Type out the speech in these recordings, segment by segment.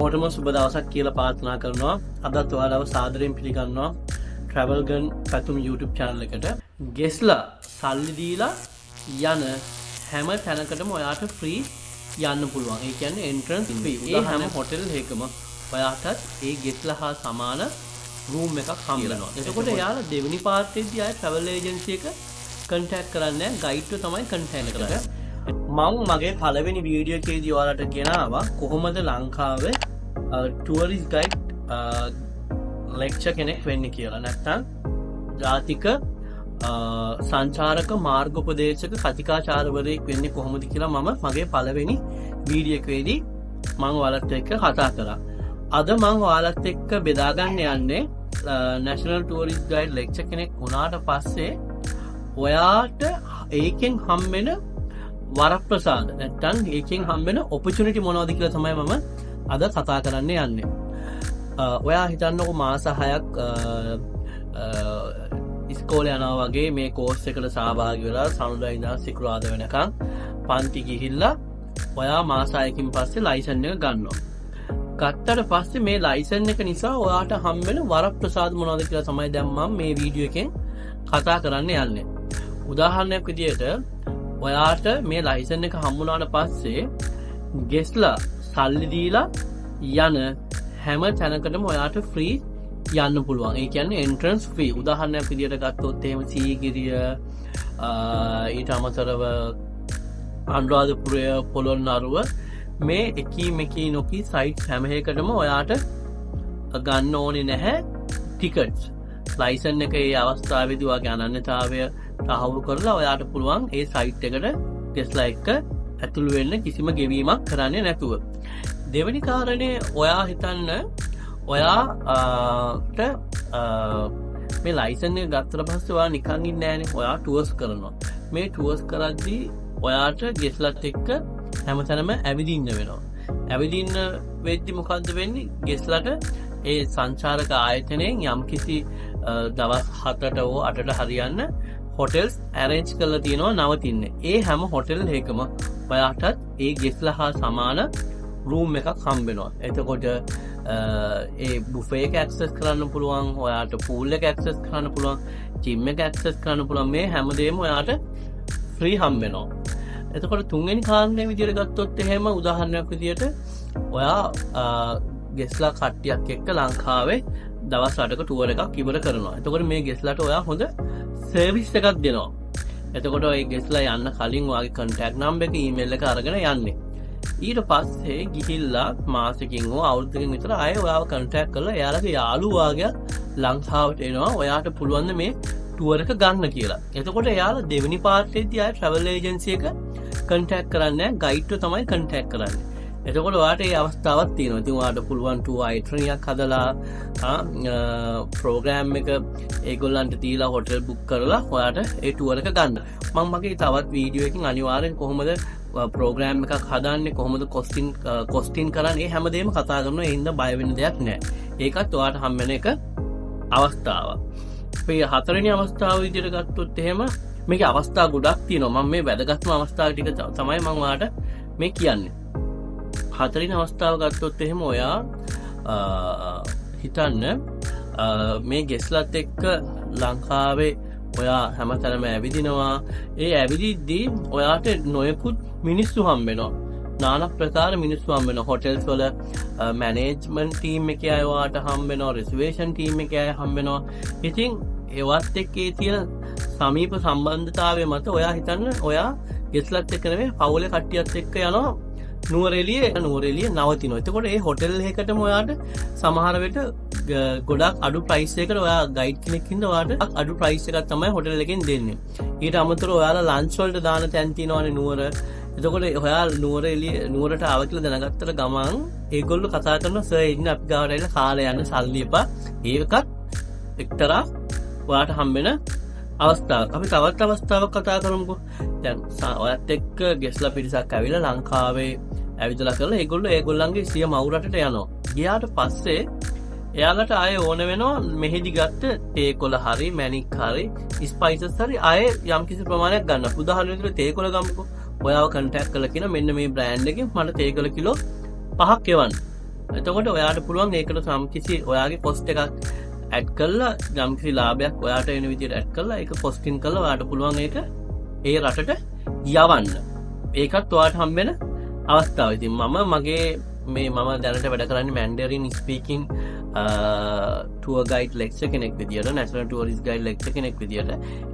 හැමෝටම සුබ දවසක් කියලා ප්‍රාර්ථනා කරනවා. අදත් ඔයාලව සාදරයෙන් පිළිගන්නවා Travel Gun පැතුම් YouTube channel එකට. ගෙස්ලා සල්ලි දීලා යන හැම තැනකටම ඔයාට free යන්න පුළුවන්. ඒ කියන්නේ entrance free. ඒ හැම හොටෙල් එකකම ඔයාටත් ඒ ගෙස්ලා හා සමාන room එකක් හම්බ වෙනවා. එතකොට එයාලා දෙවෙනි පාර්ට්ටේදී ආයේ travel agency එක contact කරන්නේ guide එක තමයි contact කරන්නේ. මම මගේ පළවෙනි වීඩියෝ එකේදී ඔයාලට ගෙනාවා කොහොමද ලංකාවේ tourist guide lecture කෙනෙක් වෙන්නේ කියලා. නැත්නම් ජාතික සංචාරක මාර්ගෝපදේශක කතිකාචාර්යවරයෙක් වෙන්නේ කොහොමද කියලා මම මගේ පළවෙනි වීඩියෝ එකේදී මම ඔයාලත් එක්ක කතා කරා. අද මම ඔයාලත් එක්ක බෙදා ගන්න යන්නේ national tourist guide lecture කෙනෙක් වුණාට පස්සේ ඔයාට ඒකෙන් හම්බෙන වරප්‍රසාද නැත්තම් ඒකෙන් හම්බෙන opportunity මොනවද කියලා තමයි මම අද කතා කරන්න යන්නේ. ඔයා හිතන්නකෝ මාස 6ක් ඉස්කෝලේ යනවා වගේ මේ කෝස් එකට සහභාගී වෙලා සමුදා ඉඳන් සිකුරාදා වෙනකන් පන්ති ගිහිල්ලා ඔයා මාස 6කින් පස්සේ ලයිසන් එක ගන්නවා. ගත්තට පස්සේ මේ ලයිසන් එක නිසා ඔයාට හම්බෙන වරප්‍රසාද මොනවද කියලා තමයි දැන් මම මේ වීඩියෝ එකෙන් කතා කරන්න යන්නේ. උදාහරණයක් විදියට ඔයාට මේ ලයිසන් එක හම්බුනාට පස්සේ ගෙස්ලා සල්ලි දීලා යන හැම තැනකටම ඔයාට ෆ්‍රී යන්න පුළුවන්. ඒ කියන්නේ entrance free. උදාහරණයක් විදියට ගත්තොත් එහෙම සීගිරිය ඊට අමතරව අනුරාධපුරය පොළොන්නරුව මේ එකී නොකී සයිට්ස් හැම එකකටම ඔයාට ගන්න ඕනේ නැහැ ටිකට්ස්. ලයිසන් එක ඒ අවස්ථාවේදී ඔයාගේ අනන්‍යතාවය තහවුරු කරලා ඔයාට පුළුවන් ඒ සයිට් එකට ගෙස්ලා එක්ක ඇතුළු වෙන්න කිසිම ගෙවීමක් කරන්නේ නැතුව. දෙවෙනි කාරණේ ඔයා හිතන්න ඔයාට මේ ලයිසන් එක ගත්තට පස්සේ ඔයා නිකන් ඉන්නේ නැහනේ. ඔයා ටුවර්ස් කරනවා. මේ ටුවර්ස් කරද්දී ඔයාට ගෙස්ලත් එක්ක හැමතැනම ඇවිදින්න වෙනවා. ඇවිදින්න වෙද්දි මොකද්ද වෙන්නේ? ගෙස්ලට ඒ සංචාරක ආයතනයෙන් යම්කිසි දවස් 7ට හෝ 8ට හරියන්න හොටෙල්ස් ඇරේන්ජ් කරලා තියෙනවා නවතින්නේ. ඒ හැම හොටෙල් එකම ඔයාටත් ඒ ගෙස්ලා හා සමාන රූම් එකක් හම්බ වෙනවා. එතකොට ඒ බුෆේ එක ඇක්සස් කරන්න පුළුවන්, ඔයාට පූල් එක ඇක්සස් කරන්න පුළුවන්, ජිම් එක ඇක්සස් කරන්න පුළුවන්. මේ හැමදේම ඔයාට ෆ්‍රී හම්බ වෙනවා. එතකොට තුන්වෙනි කාරණේ විදියට ගත්තොත් එහෙම උදාහරණයක් විදියට ඔයා ගෙස්ලා කට්ටියක් එක්ක ලංකාවේ දවස් 8ක ටුවර් එකක් ඉවර කරනවා. එතකොට මේ ගෙස්ලාට ඔයා හොඳ සර්විස් එකක් දෙනවා. එතකොට ඒ ගෙස්ලා යන්න කලින් ඔයාගේ contact number එක email එක අරගෙන යන්නේ. ඊට පස්සේ ගිහිල්ලා මාසෙකින් හෝ අවුරුද්දකින් විතර ආයෙ ඔයාව contact කරලා එයාලගේ යාළුවාගේ ලංකාවට එනවා. ඔයාට පුළුවන් මේ ටුවර් එක ගන්න කියලා. එතකොට එයාලා දෙවෙනි පාර්ට්ටේදී ආයෙ travel agency එක contact කරන්නේ guide එක තමයි contact කරන්නේ. එතකොට ඔයාට මේ අවස්ථාවක් තියෙනවා. ඉතින් ඔයාට පුළුවන් tour itinerary එකක් හදලා ප්‍රෝග්‍රෑම් එක ඒගොල්ලන්ට දීලා හොටෙල් බුක් කරලා ඔයාට ඒ ටුවර් එක ගන්න. මම මගේ තවත් වීඩියෝ එකකින් අනිවාර්යෙන් කොහොමද ප්‍රෝග්‍රෑම් එකක් හදන්නේ, කොහොමද කොස්ටින් කරන්නේ, ඒ හැමදේම කතා කරනවා. ඒ හින්දා බය වෙන්න දෙයක් නැහැ. ඒකත් ඔයාට හම්බෙන එක අවස්ථාවක්. මේ හතරවෙනි අවස්ථාව විදිහට ගත්තොත් එහෙම මේකේ අවස්ථා ගොඩක් තියෙනවා. මම මේ වැදගත්ම අවස්ථා ටික තමයි මම ඔයාට මේ කියන්නේ. හතරවෙනි අවස්ථාව ගත්තොත් එහෙම ඔයා හිතන්න මේ ගෙස්ලත් එක්ක ලංකාවේ ඔයා හැමතැනම ඇවිදිනවා. ඒ ඇවිදිද්දී ඔයාට නොයෙකුත් මිනිස්සු හම්බ වෙනවා. নানা ප්‍රකාර මිනිස්සු හම්බ වෙනවා. හොටෙල්ස් වල මැනේජ්මන්ට් ටීම් එකේ අය ඔයාට හම්බ වෙනවා. රිසර්වේෂන් ටීම් එකේ අය හම්බ වෙනවා. ඉතින් ඒවත් එක්ක තියෙන සමීප සම්බන්ධතාවය මත ඔයා හිතන්න ඔයා ගෙස්ලත් එක්ක නෙමෙයි පවුලේ කට්ටියත් එක්ක යනවා නුවරඑළිය නවතිනවා. එතකොට ඒ හොටෙල් එකකටම ඔයාට සමහර වෙලට ගොඩක් අඩු ප්‍රයිස් එකකට ඔයා ගයිඩ් කෙනෙක් හින්දා ඔයාට අඩු ප්‍රයිස් එකක් තමයි හොටෙල් එකෙන් දෙන්නේ. ඊට අමතරව ඔයාලා ලන්ච් වලට දාන තැන් තියෙනවානේ නුවර. එතකොට ඔයා නුවරට ආව කියලා දැනගත්තට ගමන් ඒගොල්ලෝ කතා කරනවා සර් ඉන්න අපි ගාවට ඇවිල්ලා කාලේ යන්න සල්ලි එපා. ඒකත් එක්තරා ඔයාට හම්බෙන අවස්ථාවක්. අපි තවත් අවස්ථාවක් කතා කරමුකෝ. දැන් ඔයත් එක්ක ගෙස්ලා පිරිසක් ඇවිල්ලා ලංකාවේ ඇවිදලා කරලා ඒගොල්ලන්ගේ සිය මව් රටට යනවා. ගියාට පස්සේ එයාලට ආයෙ ඕන වෙනවා මෙහෙදි ගත්ත තේකොළ හරි මැණික් හරි ස්පයිසස් හරි ආයෙ යම්කිසි ප්‍රමාණයක් ගන්න. උදාහරණ විදිහට තේකොළ ගමුකෝ. ඔයාව කන්ටැක්ට් කරලා කියන මෙන්න මේ බ්‍රෑන්ඩ් එකෙන් මට තේකොළ කිලෝ 5ක් එවන්න. එතකොට ඔයාට පුළුවන් ඒකට සම්කිසි ඔයාගේ පොස්ට් එකක් ඇඩ් කරලා යම්කිසි ලාභයක් ඔයාට එන විදිහට ඇඩ් කරලා ඒක පොස්ටින් කරලා ඔයාට පුළුවන් ඒක ඒ රටට යවන්න. ඒකත් ඔයාට හම්බෙන අවස්ථාව. ඉතින් මගේ මම දැනට වැඩ කරන්නේ Mandarin speaking tour guide lecture කෙනෙක් විදියට, නැෂනල් ටුවරිස්ට් ගයිඩ් ලෙක්චර් කෙනෙක් විදියට.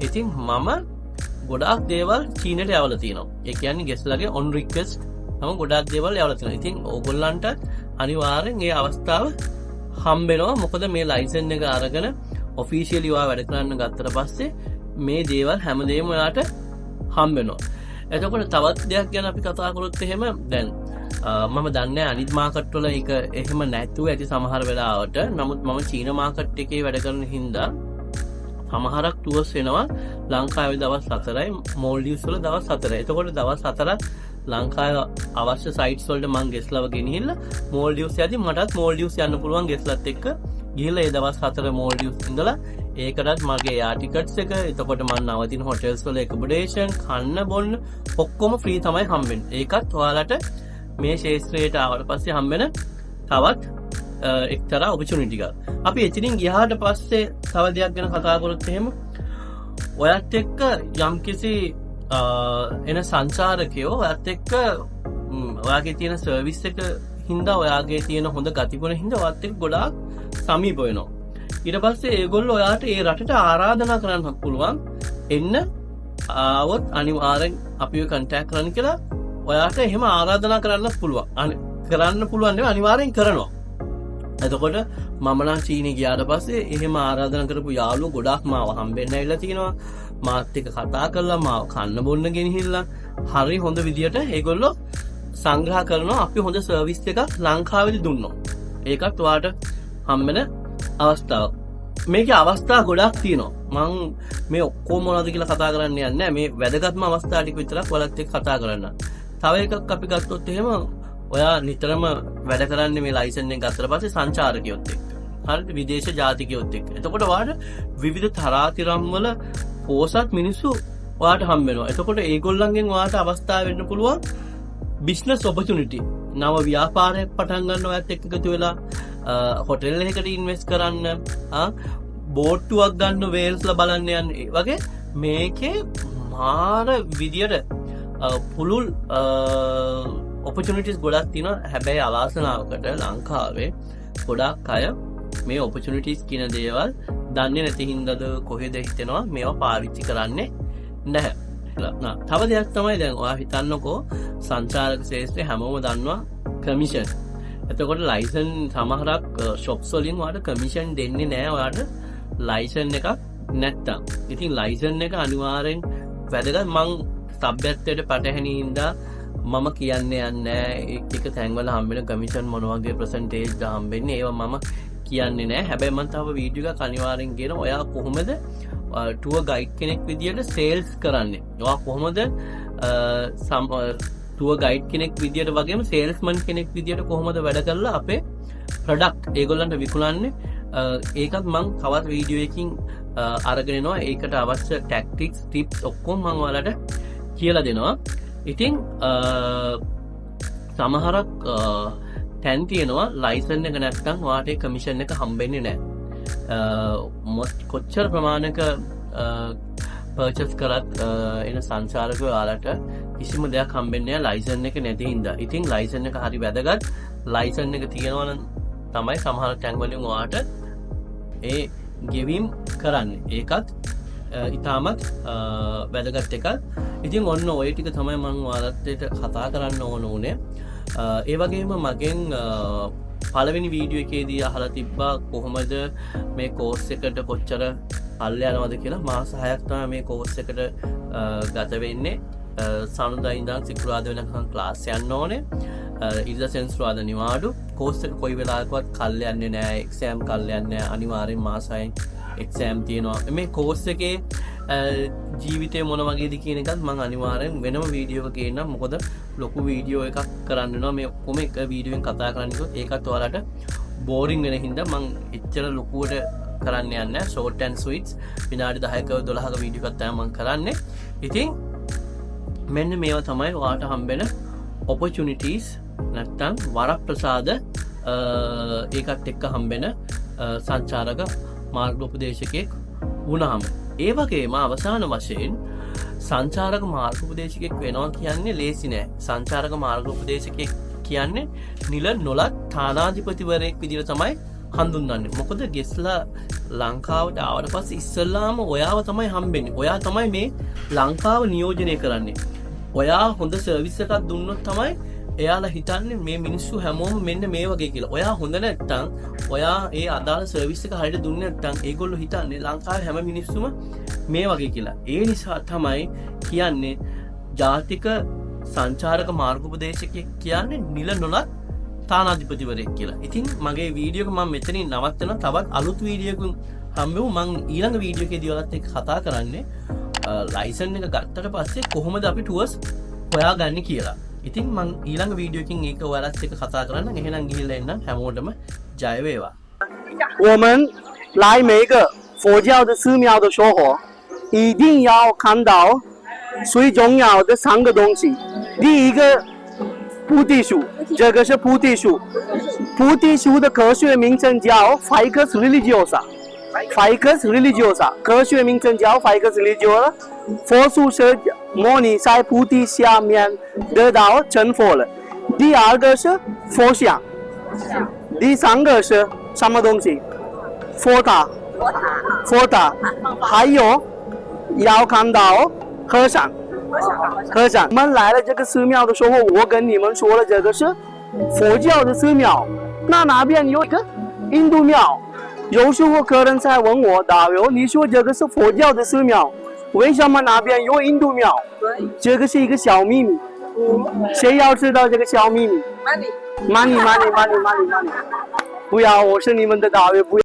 ඉතින් මම ගොඩාක් දේවල් චීනට යවලා තියෙනවා. ඒ කියන්නේ ගෙස්ලගේ ඔන් රික්වෙස්ට් මම ගොඩාක් දේවල් යවලා තියෙනවා. ඉතින් ඕගොල්ලන්ට අනිවාර්යෙන් මේ අවස්ථාව හම්බෙනවා. මොකද මේ ලයිසන් එක අරගෙන ඔෆිෂියලි ඔයා වැඩ කරන්න ගත්තට පස්සේ මේ දේවල් හැමදේම ඔයාට හම්බෙනවා. එතකොට තවත් දෙයක් ගැන අපි කතා කරොත් එහෙම දැන් මම දන්නේ අනිත් මාකට් වල ඒක එහෙම නැතුව ඇති සමහර වෙලාවට. නමුත් මම චීන මාකට් එකේ වැඩ කරන හින්දා සමහරක් ටුවර්ස් වෙනවා ලංකාවේ දවස් 4යි, මෝල්ඩිව්ස් වල දවස් 4යි. එතකොට දවස් 4ක් ලංකාවේ අවශ්‍ය සයිට්ස් වලට මම ගෙස්ලව ගෙනිහිල්ලා මෝල්ඩිව්ස් යද්දි මටත් මෝල්ඩිව්ස් යන්න පුළුවන් ගෙස්ලත් එක්ක ගිහිල්ලා ඒ දවස් 4 මෝල්ඩිව්ස් ඉඳලා ඒකටත් මගේ එයා ටිකට්ස් එක, එතකොට මම නවතින හොටෙල්ස් වල එකමඩේෂන්, කන්න බොන්න ඔක්කොම ෆ්‍රී තමයි හම්බෙන්නේ. ඒකත් ඔයාලට මේ ශේෂ්ත්‍රයට ආවට පස්සේ හම්බෙන තවත් එක්තරා ඔපචුනිටි එකක්. අපි එතනින් ගියාට පස්සේ තව දෙයක් ගැන කතා කරොත් එහෙම ඔයත් එක්ක යම්කිසි එන සංචාරකයෝ ඔයත් එක්ක ඔයාගේ තියෙන සර්විස් එක හින්දා, ඔයාගේ තියෙන හොඳ ගතිගුණ හින්දා ඔයත් එක්ක ගොඩාක් සමීප වෙනවා. ඊට පස්සේ ඒගොල්ලෝ ඔයාට ඒ රටට ආරාධනා කරන්න පුළුවන් එන්න ආවොත් අනිවාර්යෙන් අපිව කන්ටැක්ට් කරන්න කියලා ඔයාට එහෙම ආරාධනා කරන්න පුළුවන්. නෙවෙයි අනිවාර්යෙන් කරනවා. එතකොට මම නම් චීනේ ගියාට පස්සේ එහෙම ආරාධනා කරපු යාළුවෝ ගොඩාක් මාව හම්බෙන්න ඇවිල්ලා තිනවා. මාත් එක්ක කතා කරලා මාව කන්න බොන්න ගෙනහිල්ලා හරි හොඳ විදියට ඒගොල්ලෝ සංග්‍රහ කරනවා. අපි හොඳ සර්විස් එකක් ලංකාවේදී දුන්නොත් ඒකත් ඔයාට හම්බෙන අවස්ථාවක්. මේකේ අවස්ථා ගොඩක් තියෙනවා. මම මේ ඔක්කොම මොනවද කියලා කතා කරන්න යන්නේ නැහැ. මේ වැදගත්ම අවස්ථා ටික විතරක් ඔයාලත් එක්ක කතා කරන්න. තව එකක් අපි ගත්තොත් එහෙම ඔයා නිතරම වැඩ කරන්නේ මේ ලයිසන් එක ගත්තට පස්සේ සංචාරකයොත් එක්ක. හරිද? විදේශ ජාතිකයොත් එක්ක. එතකොට ඔයාට විවිධ තරාතිරම් වල පෝසත් මිනිස්සු ඔයාට හම්බ වෙනවා. එතකොට ඒගොල්ලන්ගෙන් ඔයාට අවස්ථාව වෙන්න පුළුවන් බිස්නස් ඔපචුනිටි. නව ව්‍යාපාරයක් පටන් ගන්න ඔයත් එක්ක එකතු වෙලා හොටෙල් එකකට ඉන්වෙස්ට් කරන්න, බෝට්ටුවක් ගන්න වේල්ස්ලා බලන්න යන්න. ඒ වගේ මේකේ මාර විදියට පුළුල් ඔපචුනිටිස් ගොඩක් තියෙනවා. හැබැයි අවාසනාවකට ලංකාවේ ගොඩක් අය මේ ඔපචුනිටිස් කියන දේවල් දන්නේ නැති හින්දාද කොහෙද හිතෙනවා මේවා පාවිච්චි කරන්නේ නැහැ. තව දෙයක් තමයි දැන් ඔයා හිතන්නකෝ සංචාරක ශේෂ්ත්‍රය හැමෝම දන්නවා කමිෂන්. එතකොට ලයිසන් සමහරක් ෂොප්ස් වලින් ඔයාට කමිෂන් දෙන්නේ නැහැ ඔයාට ලයිසන් එකක් නැත්තම්. ඉතින් ලයිසන් එක අනිවාර්යෙන් වැදගත්. මං සබ්ජෙක්ට් පැටහෙන හින්දා මම කියන්නේ නැහැ එක තැන්වල හම්බෙන කමිෂන් මොන වගේ පර්සන්ටේජ් හම්බෙන්නේ ඒවා මම කියන්නේ නැහැ. හැබැයි මම තව වීඩියෝ එකක් අනිවාර්යෙන් කියන ඔයා කොහොමද ටුවර් ගයිඩ් කෙනෙක් විදියට සේල්ස් කරන්නේ. ඔයා කොහොමද ටුවර් ගයිඩ් කෙනෙක් විදියට වගේම සේල්ස්මන් කෙනෙක් විදියට කොහොමද වැඩ කරලා අපේ ප්‍රොඩක්ට් ඒගොල්ලන්ට විකුණන්නේ. ඒකත් මම තවත් වීඩියෝ එකකින් අරගෙන එනවා. ඒකට අවශ්‍ය ටැක්ටික්ස් ටිප්ස් ඔක්කොම මම ඔයාලට කියලා දෙනවා. ඉතින් සමහරක් තැන් තියෙනවා ලයිසන් එක නැත්නම් ඔයාට කමිෂන් එක හම්බෙන්නේ නැහැ. කොච්චර ප්‍රමාණයක පර්චස් කරත් එන සංචාරකයෝ ඔයාලට කිසිම දෙයක් හම්බෙන්නේ නැහැ ලයිසන් එක නැති හින්දා. ඉතින් ලයිසන් එක හරි වැදගත්. ලයිසන් එක තියෙනවා නම් තමයි සමහර තැන් වලින් ඔයාට ඒ ගෙවීම් කරන්නේ. ඒකත් ඉතාමත් වැදගත් එකක්. ඉතින් ඔන්න ඔය ටික තමයි මම ඔයාලට කතා කරන්න ඕන උනේ. ඒ වගේම මගෙන් පළවෙනි වීඩියෝ එකේදී අහලා තිබ්බා කොහොමද මේ කෝස් එකට කොච්චර පල්ල යනවද කියලා. මාස 6ක් තමයි මේ කෝස් එකට ගත වෙන්නේ. සනුදා ඉඳන් සිකුරාදා වෙනකන් ක්ලාස් යන්න ඕනේ. ඉරිදා සෙන්සුරාදා නිවාඩු. කෝස් එක කොයි වෙලාවකවත් කල් යන්නේ නැහැ. එක්සෑම් කල් යන්නේ නැහැ. අනිවාර්යෙන් මාස 6න් එක්සෑම් තියෙනවා. මේ කෝස් එකේ ජීවිතය මොන වගේද කියන එකත් මම අනිවාර්යෙන් වෙනම වීඩියෝ එකක ගේන්නම්. මොකද ලොකු වීඩියෝ එකක් කරන්න වෙනවා. මේ ඔක්කොම එක වීඩියෝෙන් කතා කරන්න කිව්වොත් ඒකත් ඔයාලට බෝරින් වෙන හින්දා මම එච්චර ලොකුවට කරන්න යන්නේ නැහැ. ෂෝට් ඇන්ඩ් ස්වීට්ස් විනාඩි 10ක 12ක වීඩියෝ එකක් තමයි මම කරන්නේ. ඉතින් මෙන්න මේවා තමයි ඔයාලට හම්බෙන ඔපචුනිටිස් නැත්තම් වරප්‍රසාද ඒකත් එක්ක හම්බෙන සංචාරක මාර්ගෝපදේශකයෙක් වුණාම ඒ වගේම අවසාන වශයෙන් සංචාරක මාර්ගෝපදේශකයෙක් වෙනවා කියන්නේ ලේසි නෑ. සංචාරක මාර්ගෝපදේශකයෙක් කියන්නේ නිල නොලත් තානාධිපතිවරයෙක් විදිහට තමයි හඳුන්වන්නේ. මොකද ගෙස්ලා ලංකාවට ආවට පස්සේ ඉස්සල්ලාම ඔයාව තමයි හම්බෙන්නේ. ඔයා තමයි මේ ලංකාව නියෝජනය කරන්නේ. ඔයා හොඳ සර්විස් එකක් දුන්නොත් තමයි එයාලා හිතන්නේ මේ මිනිස්සු හැමෝම මෙන්න මේ වගේ කියලා. ඔයා හොඳ නැත්තම් ඔයා ඒ අදාළ සර්විස් එක හරියට දුන්නේ නැත්තම් ඒගොල්ලෝ හිතන්නේ ලංකාවේ හැම මිනිස්සුම මේ වගේ කියලා. ඒ නිසා තමයි කියන්නේ ජාතික සංචාරක මාර්ගෝපදේශකයෙක් කියන්නේ නිල නොලත් තානාධිපතිවරයෙක් කියලා. ඉතින් මගේ වීඩියෝ එක මම මෙතනින් නවත්තනවා. තවත් අලුත් වීඩියෝ එකකින් හම්බෙමු. මම ඊළඟ වීඩියෝ එකේදී ඔයාලත් එක්ක කතා කරන්නේ ලයිසන් එක ගත්තට පස්සේ කොහොමද අපි ටුවර්ස් හොයාගන්නේ කියලා. ඉතින් මම ඊළඟ වීඩියෝ එකකින් ඒක ඔයාලත් එක්ක කතා කරන්න. එහෙනම් ගිහිල්ලා එන්න හැමෝටම ජය වේවා. 我们来每个佛教的寺庙的时候，一定要看到最重要的3个东西。第一个，菩提树，这个是菩提树。菩提树的科学名称叫 Ficus religiosa。Ficus religiosa， 科学名称叫 Ficus religiosa。佛祖是摩尼在菩提下面得到成佛了。第二个是佛像，第三个是什么东西？佛塔，佛塔，还有要看到和尚。我们来了这个寺庙的时候，我跟你们说了，这个是佛教的寺庙。那边有一个印度庙。有时候客人在问我，导游，你说这个是佛教的寺庙，为什么那边有印度庙？这个是一个小秘密。谁要知道这个小秘密？ money。不要，我是你们的导游，不要。